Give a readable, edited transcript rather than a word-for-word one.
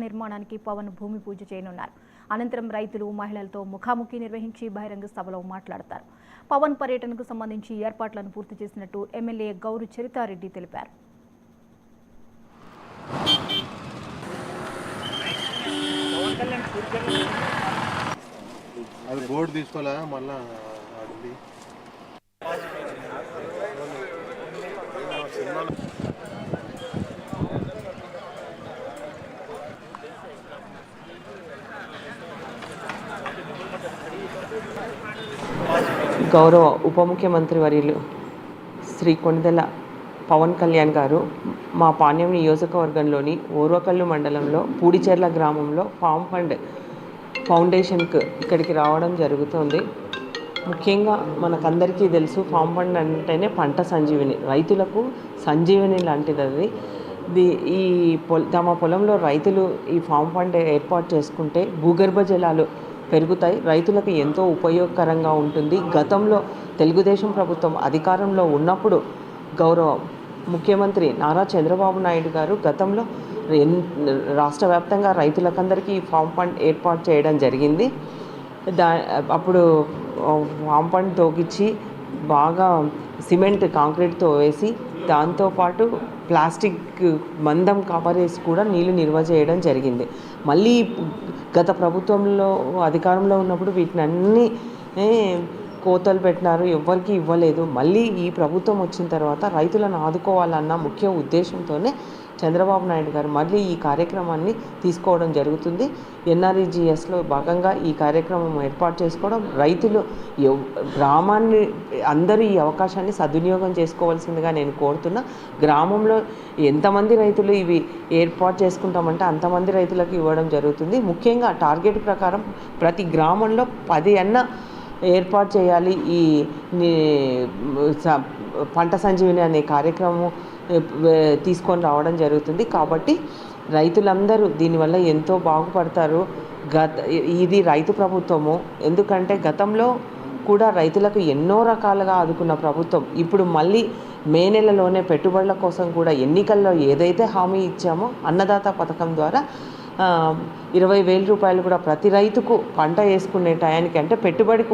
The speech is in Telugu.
నిర్మాణానికి పవన్ భూమి పూజ చేయనున్నారు. అనంతరం రైతులు, మహిళలతో ముఖాముఖి నిర్వహించి బహిరంగ సభలో మాట్లాడతారు. పవన్ పర్యటనకు సంబంధించి ఏర్పాట్లను పూర్తి చేసినట్టు ఎమ్మెల్యే గౌరు చరితారెడ్డి తెలిపారు. అది బోర్డు తీసుకోలే మళ్ళా ఆడింది. గౌరవ ఉప ముఖ్యమంత్రి వర్యులు శ్రీ కొణిదెల పవన్ కళ్యాణ్ గారు మా పాణ్యం నియోజకవర్గంలోని ఓర్వకల్లు మండలంలో పూడిచెర్ల గ్రామంలో ఫామ్ ఫండ్ ఫౌండేషన్కు ఇక్కడికి రావడం జరుగుతుంది. ముఖ్యంగా మనకందరికీ తెలుసు, ఫామ్ ఫండ్ అంటేనే పంట సంజీవిని, రైతులకు సంజీవిని లాంటిది. అది తమ పొలంలో రైతులు ఈ ఫామ్ ఫండ్ ఏర్పాటు చేసుకుంటే భూగర్భ జలాలు పెరుగుతాయి, రైతులకు ఎంతో ఉపయోగకరంగా ఉంటుంది. గతంలో తెలుగుదేశం ప్రభుత్వం అధికారంలో ఉన్నప్పుడు గౌరవ ముఖ్యమంత్రి నారా చంద్రబాబు నాయుడు గారు గతంలో రాష్ట్ర వ్యాప్తంగా రైతులకందరికీ ఈ ఫామ్ ఫండ్ ఏర్పాటు చేయడం జరిగింది. అప్పుడు ఫామ్ ఫండ్ తోగిచ్చి బాగా సిమెంట్ కాంక్రీట్తో వేసి దాంతోపాటు ప్లాస్టిక్ మందం కవర్ వేసి కూడా నీళ్లు నిల్వ చేయడం జరిగింది. మళ్ళీ గత ప్రభుత్వంలో అధికారంలో ఉన్నప్పుడు వీటిని అన్నీ కోతలు పెట్టినారు, ఎవ్వరికి ఇవ్వలేదు. మళ్ళీ ఈ ప్రభుత్వం వచ్చిన తర్వాత రైతులను ఆదుకోవాలన్న ముఖ్య ఉద్దేశంతోనే చంద్రబాబు నాయుడు గారు మళ్ళీ ఈ కార్యక్రమాన్ని తీసుకోవడం జరుగుతుంది. ఎన్ఆర్ఈజీఎస్లో భాగంగా ఈ కార్యక్రమం ఏర్పాటు చేసుకోవడం, రైతులు గ్రామాన్ని అందరూ ఈ అవకాశాన్ని సద్వినియోగం చేసుకోవాల్సిందిగా నేను కోరుతున్నా. గ్రామంలో ఎంతమంది రైతులు ఇవి ఏర్పాటు చేసుకుంటామంటే అంతమంది రైతులకు ఇవ్వడం జరుగుతుంది. ముఖ్యంగా టార్గెట్ ప్రకారం ప్రతి గ్రామంలో 10 అన్న ఏర్పాటు చేయాలి. ఈ పంట సంజీవిని అనే కార్యక్రమం తీసుకొని రావడం జరుగుతుంది. కాబట్టి రైతులందరూ దీనివల్ల ఎంతో బాగుపడతారు. ఇది రైతు ప్రభుత్వము, ఎందుకంటే గతంలో కూడా రైతులకు ఎన్నో రకాలుగా ఆదుకున్న ప్రభుత్వం ఇప్పుడు మళ్ళీ మే నెలలోనే పెట్టుబడుల కోసం కూడా ఎన్నికల్లో ఏదైతే హామీ ఇచ్చామో అన్నదాత పథకం ద్వారా 20,000 రూపాయలు కూడా ప్రతి రైతుకు పంట వేసుకునే టయానికి అంటే పెట్టుబడికి